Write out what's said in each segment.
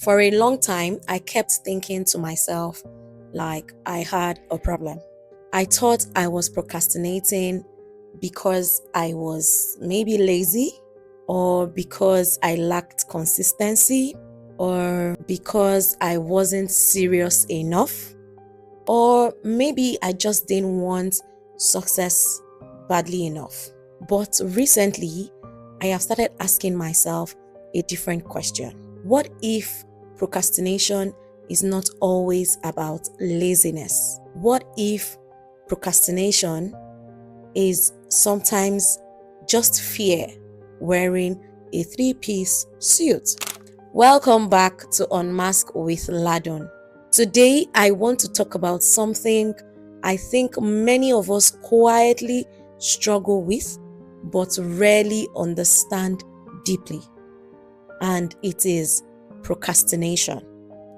For a long time, I kept thinking to myself like I had a problem. I thought I was procrastinating because I was maybe lazy, or because I lacked consistency, or because I wasn't serious enough, or maybe I just didn't want success badly enough. But recently, I have started asking myself a different question. What if procrastination is not always about laziness? What if procrastination is sometimes just fear wearing a three-piece suit? Welcome back to Unmask with Ladon. Today, I want to talk about something I think many of us quietly struggle with, but rarely understand deeply. And it is procrastination.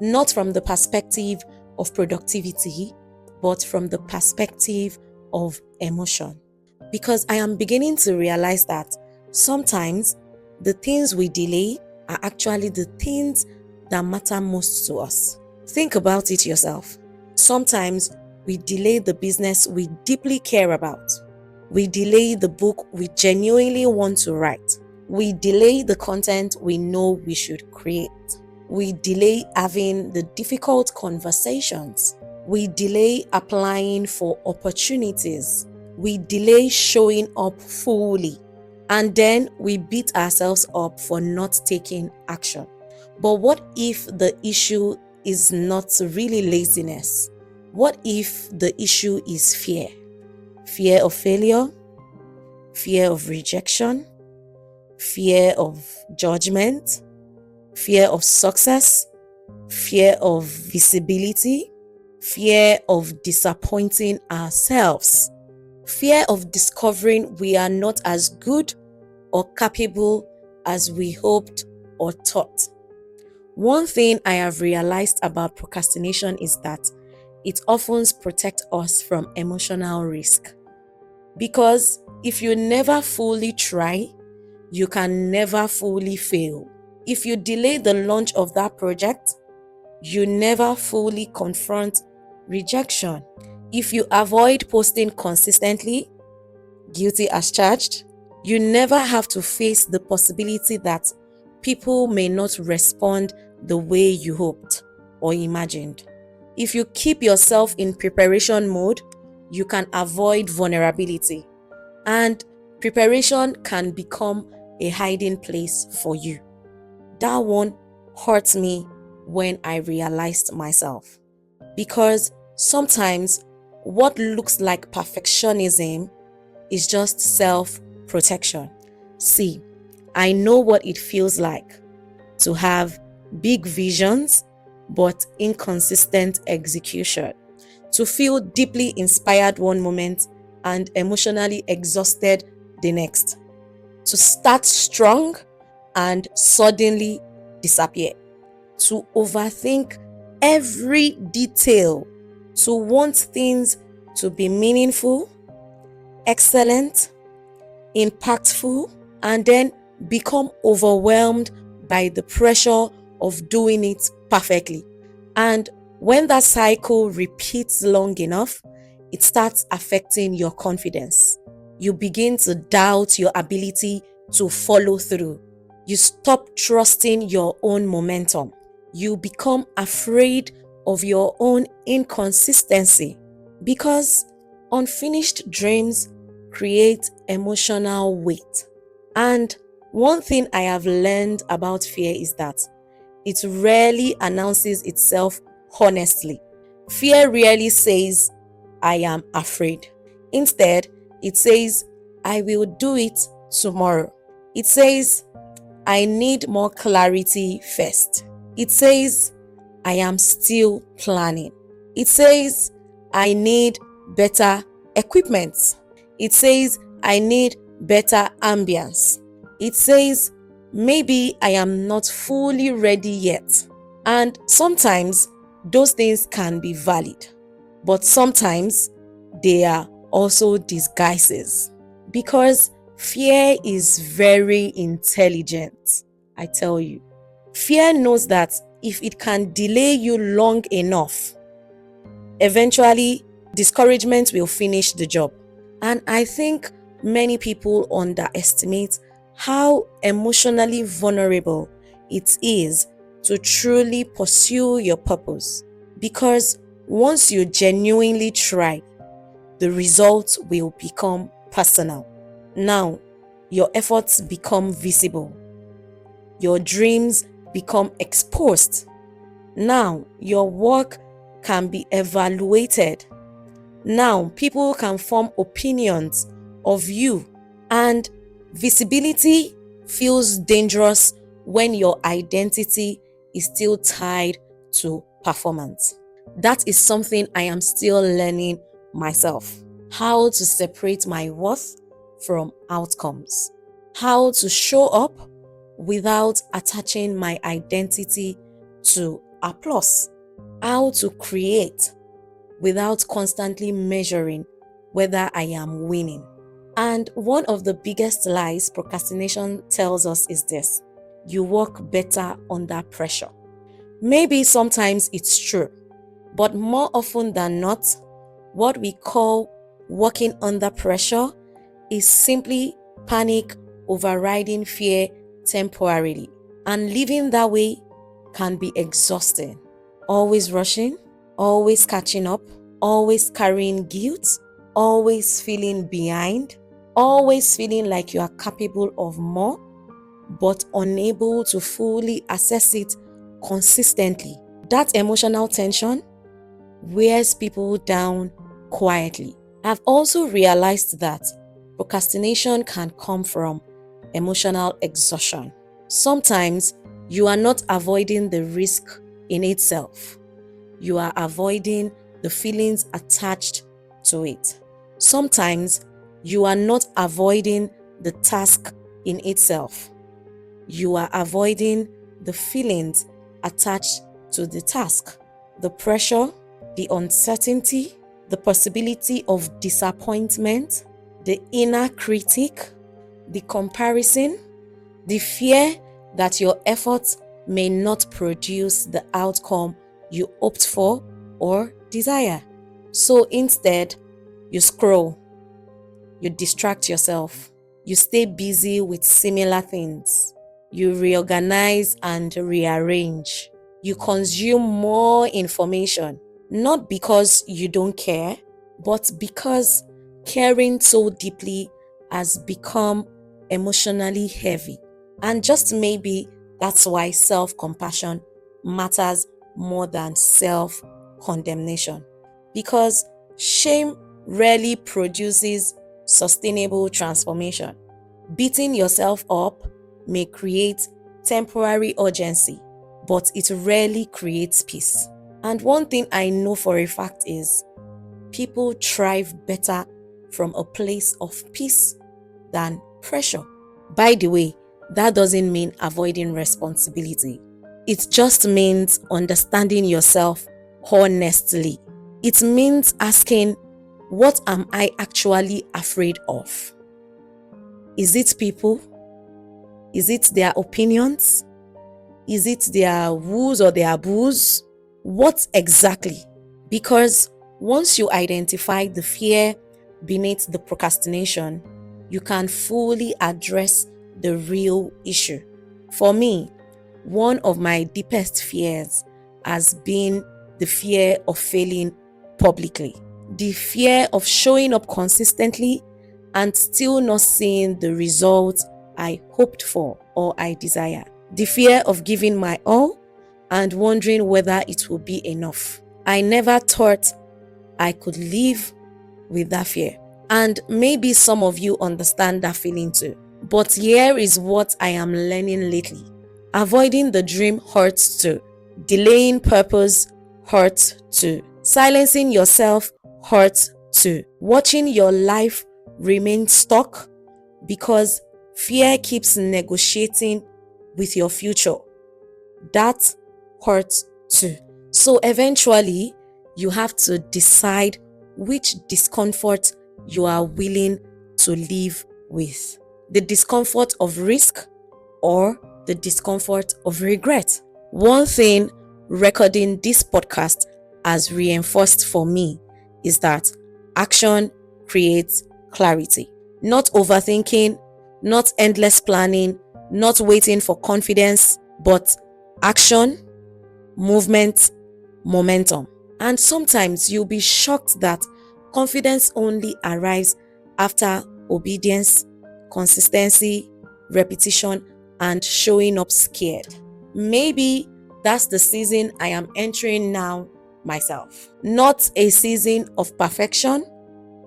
Not from the perspective of productivity, but from the perspective of emotion. Because I am beginning to realize that sometimes the things we delay are actually the things that matter most to us. Think about it yourself. Sometimes we delay the business we deeply care about. We delay the book we genuinely want to write. We delay the content we know we should create. We delay having the difficult conversations. We delay applying for opportunities. We delay showing up fully. And then we beat ourselves up for not taking action. But what if the issue is not really laziness? What if the issue is fear? Fear of failure, fear of rejection, fear of judgment, fear of success, fear of visibility, fear of disappointing ourselves, fear of discovering we are not as good or capable as we hoped or thought. One thing I have realized about procrastination is that it often protects us from emotional risk. Because if you never fully try, you can never fully fail. If you delay the launch of that project, you never fully confront rejection. If you avoid posting consistently, guilty as charged, you never have to face the possibility that people may not respond the way you hoped or imagined. If you keep yourself in preparation mode, you can avoid vulnerability, and preparation can become a hiding place for you. That one hurts me when I realized myself, because sometimes what looks like perfectionism is just self-protection. See, I know what it feels like to have big visions but inconsistent execution, to feel deeply inspired one moment and emotionally exhausted the next, to start strong and suddenly disappear, to overthink every detail, to want things to be meaningful, excellent, impactful, and then become overwhelmed by the pressure of doing it perfectly. And when that cycle repeats long enough, it starts affecting your confidence. You begin to doubt your ability to follow through. You stop trusting your own momentum. You become afraid of your own inconsistency, because unfinished dreams create emotional weight. And one thing I have learned about fear is that it rarely announces itself honestly. Fear rarely says, I am afraid. Instead, it says, I will do it tomorrow. It says, I need more clarity first. It says, I am still planning. It says, I need better equipment. It says, I need better ambience. It says, maybe I am not fully ready yet. And sometimes those things can be valid, but sometimes they are also disguises, because fear is very intelligent. I tell you, fear knows that if it can delay you long enough, eventually discouragement will finish the job. And I think many people underestimate how emotionally vulnerable it is to truly pursue your purpose. Because once you genuinely try, the results will become personal. Now, your efforts become visible. Your dreams become exposed. Now, your work can be evaluated. Now, people can form opinions of you, and visibility feels dangerous when your identity is still tied to performance. That is something I am still learning myself. How to separate my worth from outcomes. How to show up without attaching my identity to applause. How to create without constantly measuring whether I am winning. And one of the biggest lies procrastination tells us is this: you work better under pressure. Maybe sometimes it's true, but more often than not, what we call working under pressure is simply panic overriding fear temporarily. And living that way can be exhausting. Always rushing, always catching up, always carrying guilt, always feeling behind, always feeling like you are capable of more, but unable to fully assess it consistently. That emotional tension wears people down quietly. I've also realized that procrastination can come from emotional exhaustion. Sometimes you are not avoiding the risk in itself. You are avoiding the feelings attached to it. Sometimes you are not avoiding the task in itself. You are avoiding the feelings attached to the task. The pressure, the uncertainty, the possibility of disappointment, the inner critic, the comparison, the fear that your efforts may not produce the outcome you hoped for or desire. So instead, you scroll, you distract yourself, you stay busy with similar things, you reorganize and rearrange, you consume more information, not because you don't care, but because caring so deeply has become emotionally heavy. And just maybe that's why self-compassion matters more than self-condemnation. Because shame rarely produces sustainable transformation. Beating yourself up may create temporary urgency, but it rarely creates peace. And one thing I know for a fact is people thrive better from a place of peace than pressure. By the way, that doesn't mean avoiding responsibility. It just means understanding yourself honestly. It means asking, what am I actually afraid of? Is it people? Is it their opinions? Is it their woos or their boos? What exactly? Because once you identify the fear beneath the procrastination, you can fully address the real issue. For me, one of my deepest fears has been the fear of failing publicly. The fear of showing up consistently and still not seeing the results I hoped for or I desire. The fear of giving my all and wondering whether it will be enough. I never thought I could live with that fear. And maybe some of you understand that feeling too. But here is what I am learning lately. Avoiding the dream hurts too. Delaying purpose hurts too. Silencing yourself hurts too. Watching your life remain stuck because fear keeps negotiating with your future, that hurts too. So eventually, you have to decide which discomfort you are willing to live with. The discomfort of risk or the discomfort of regret. One thing recording this podcast has reinforced for me is that action creates clarity. Not overthinking, not endless planning, not waiting for confidence, but action, movement, momentum. And sometimes you'll be shocked that confidence only arrives after obedience, consistency, repetition, and showing up scared. Maybe that's the season I am entering now myself. Not a season of perfection,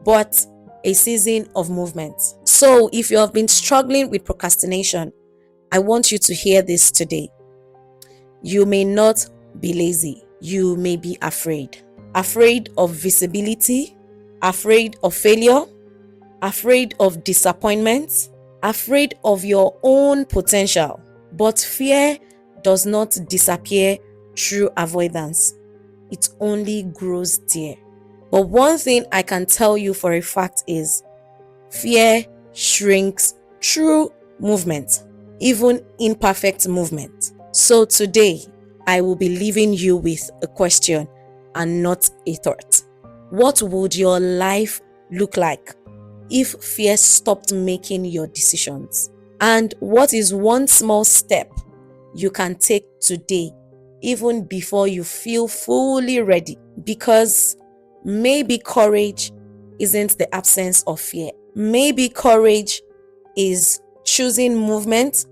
but a season of movement. So if you have been struggling with procrastination, I want you to hear this today. You may not be lazy. You may be afraid. Afraid of visibility, afraid of failure, afraid of disappointment, afraid of your own potential. But fear does not disappear through avoidance. It only grows there. But one thing I can tell you for a fact is fear shrinks through movement, even imperfect movement. So today, I will be leaving you with a question and not a thought. What would your life look like if fear stopped making your decisions? And what is one small step you can take today, even before you feel fully ready? Because maybe courage isn't the absence of fear. Maybe courage is choosing movement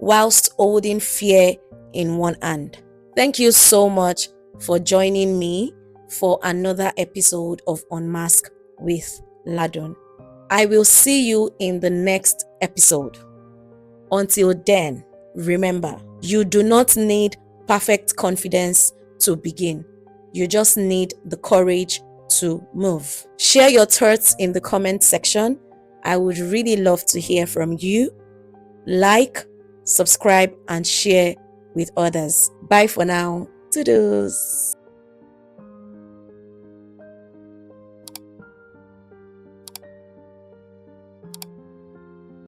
whilst holding fear in one hand. Thank you so much for joining me for another episode of Unmask with Ladon. I will see you in the next episode. Until then, remember, you do not need perfect confidence to begin. You just need the courage to move. Share your thoughts in the comment section. I would really love to hear from you. Like, subscribe, and share with others. Bye for now. Toodles.